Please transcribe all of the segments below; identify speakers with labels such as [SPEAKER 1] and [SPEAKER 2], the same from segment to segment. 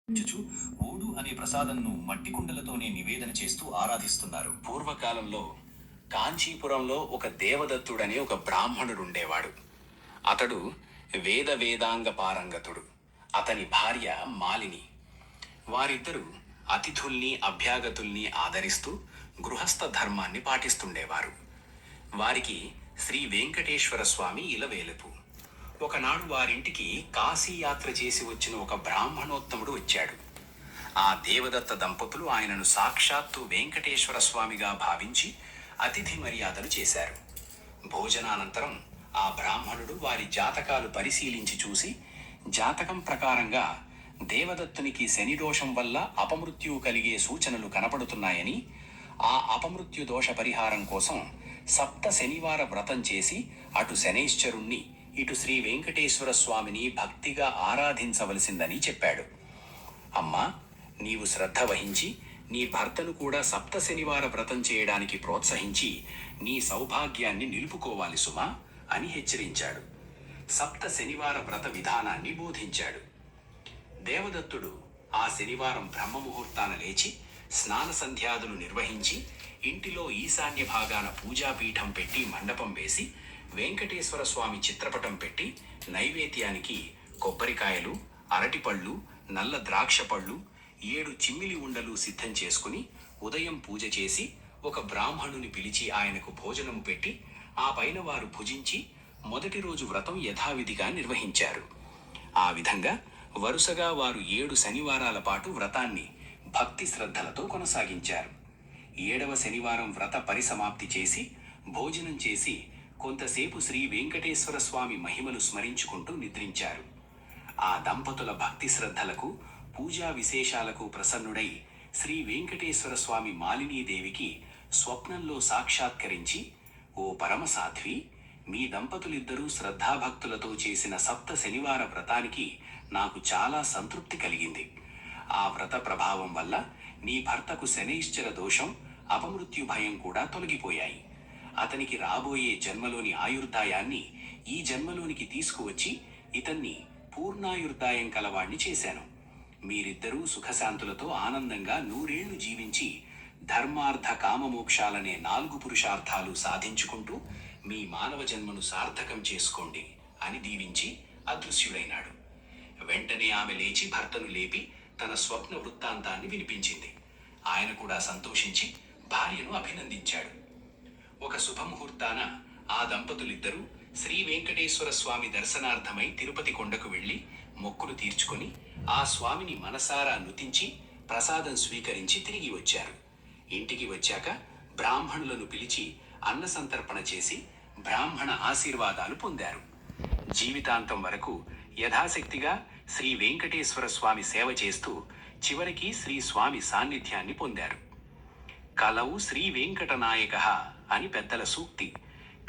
[SPEAKER 1] చుచు ఓడు అనే ప్రసాదంను మట్టి కుండలతోనే నివేదన చేస్తూ ఆరాధిస్తున్నారు. పూర్వకాలంలో కాంచీపురంలో ఒక దేవదత్తుడనే ఒక బ్రాహ్మణుడు ఉండేవాడు. అతడు వేదాంగ పారంగతుడు. అతని భార్య మాలిని. వారిద్దరూ అతిథుల్ని అభ్యాగతుల్ని ఆదరిస్తూ గృహస్థ ధర్మాన్ని పాటిస్తుండేవారు. వారికి శ్రీ వెంకటేశ్వర స్వామి ఇలవేలుపు. ఒకనాడు వారింటికి కాశీయాత్ర చేసి వచ్చిన ఒక బ్రాహ్మణోత్తముడు వచ్చాడు. ఆ దేవదత్త దంపతులు ఆయనను సాక్షాత్తు వెంకటేశ్వర స్వామిగా భావించి అతిథి మర్యాదలు చేశారు. భోజనానంతరం ఆ బ్రాహ్మణుడు వారి జాతకాలు పరిశీలించి చూసి, జాతకం ప్రకారంగా దేవదత్తునికి శనిదోషం వల్ల అపమృత్యువు కలిగే సూచనలు కనపడుతున్నాయని, ఆ అపమృత్యు దోష పరిహారం కోసం సప్త శనివార వ్రతం చేసి అటు శనైశ్చరుణ్ణి ఇటు శ్రీ వెంకటేశ్వర స్వామిని భక్తిగా ఆరాధించవలసిందని చెప్పాడు. అమ్మా, నీవు శ్రద్ధ వహించి నీ భర్తను కూడా సప్త శనివార వ్రతం చేయడానికి ప్రోత్సహించి నీ సౌభాగ్యాన్ని నిలుపుకోవాలి సుమా అని హెచ్చరించాడు. సప్త శనివార వ్రత విధానాన్ని బోధించాడు. దేవదత్తుడు ఆ శనివారం బ్రహ్మముహూర్తాన లేచి స్నాన సంధ్యాదులు నిర్వహించి ఇంటిలో ఈశాన్య భాగాన పూజాపీఠం పెట్టి మండపం వేసి వెంకటేశ్వర స్వామి చిత్రపటం పెట్టి నైవేద్యానికి కొబ్బరికాయలు, అరటిపళ్ళు, నల్ల ద్రాక్ష పళ్ళు, 7 చిమ్మిలి ఉండలు సిద్ధం చేసుకుని ఉదయం పూజ చేసి ఒక బ్రాహ్మణుని పిలిచి ఆయనకు భోజనము పెట్టి ఆ పైన వారు భుజించి మొదటి రోజు వ్రతం యథావిధిగా నిర్వహించారు. ఆ విధంగా వరుసగా వారు 7 శనివారాల పాటు వ్రతాన్ని భక్తి శ్రద్ధలతో కొనసాగించారు. 7వ శనివారం వ్రత పరిసమాప్తి చేసి భోజనం చేసి కొంతసేపు శ్రీ వెంకటేశ్వర స్వామి మహిమలు స్మరించుకుంటూ నిద్రించారు. ఆ దంపతుల భక్తి శ్రద్ధలకు, పూజా విశేషాలకు ప్రసన్నుడై శ్రీ వెంకటేశ్వర స్వామి మాలినీదేవికి స్వప్నంలో సాక్షాత్కరించి, ఓ పరమసాధ్వి, మీ దంపతులిద్దరూ శ్రద్ధాభక్తులతో చేసిన సప్త శనివార వ్రతానికి నాకు చాలా సంతృప్తి కలిగింది. ఆ వ్రత ప్రభావం వల్ల నీ భర్తకు శనైశ్చర దోషం, అపమృత్యు భయం కూడా తొలగిపోయాయి. అతనికి రాబోయే జన్మలోని ఆయుర్దాయాన్ని ఈ జన్మలోనికి తీసుకువచ్చి ఇతన్ని పూర్ణాయుర్దాయం కలవాణ్ణి చేశాను. మీరిద్దరూ సుఖశాంతులతో ఆనందంగా 100 ఏళ్లు జీవించి ధర్మార్థ కామమోక్షాలనే 4 పురుషార్థాలు సాధించుకుంటూ మీ మానవ జన్మను సార్థకం చేసుకోండి అని దీవించి అదృశ్యుడైనాడు. వెంటనే ఆమె లేచి భర్తను లేపి తన స్వప్న వృత్తాంతాన్ని వినిపించింది. ఆయన కూడా సంతోషించి భార్యను అభినందించాడు. ఒక శుభముహూర్తాన ఆ దంపతులిద్దరూ శ్రీ వెంకటేశ్వర స్వామి దర్శనార్థమై తిరుపతి కొండకు వెళ్లి మొక్కులు తీర్చుకొని ఆ స్వామిని మనసారా నుతించి ప్రసాదం స్వీకరించి తిరిగి వచ్చారు. ఇంటికి వచ్చాక బ్రాహ్మణులను పిలిచి అన్న సంతర్పణ చేసి బ్రాహ్మణ ఆశీర్వాదాలు పొందారు. జీవితాంతం వరకు యథాశక్తిగా శ్రీ వెంకటేశ్వర స్వామి సేవ చేస్తూ చివరికి శ్రీ స్వామి సాన్నిధ్యాన్ని పొందారు. కలవు శ్రీ వెంకటనాయక అని పెద్దల సూక్తి.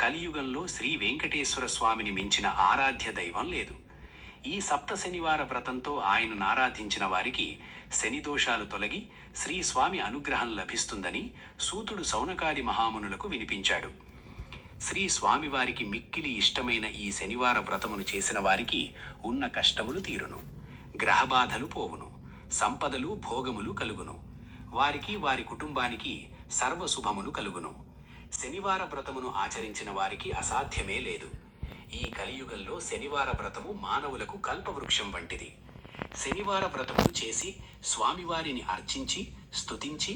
[SPEAKER 1] కలియుగంలో శ్రీ వెంకటేశ్వర స్వామిని మించిన ఆరాధ్య దైవం లేదు. ఈ సప్త శనివార వ్రతంతో ఆయనను ఆరాధించిన వారికి శని దోషాలు తొలగి శ్రీ స్వామి అనుగ్రహం లభిస్తుందని సూతుడు సౌనకాది మహామునులకు వినిపించాడు. శ్రీ స్వామివారికి మిక్కిలి ఇష్టమైన ఈ శనివార వ్రతమును చేసిన వారికి ఉన్న కష్టములు తీరును, గ్రహబాధలు పోవును, సంపదలు భోగములు కలుగును. వారికి వారి కుటుంబానికి సర్వశుభములు కలుగును. శనివార వ్రతమును ఆచరించిన వారికి అసాధ్యమే లేదు. ఈ కలియుగంలో శనివార వ్రతము మానవులకు కల్పవృక్షం వంటిది. శనివార వ్రతమును చేసి స్వామివారిని అర్చించి స్తుతించి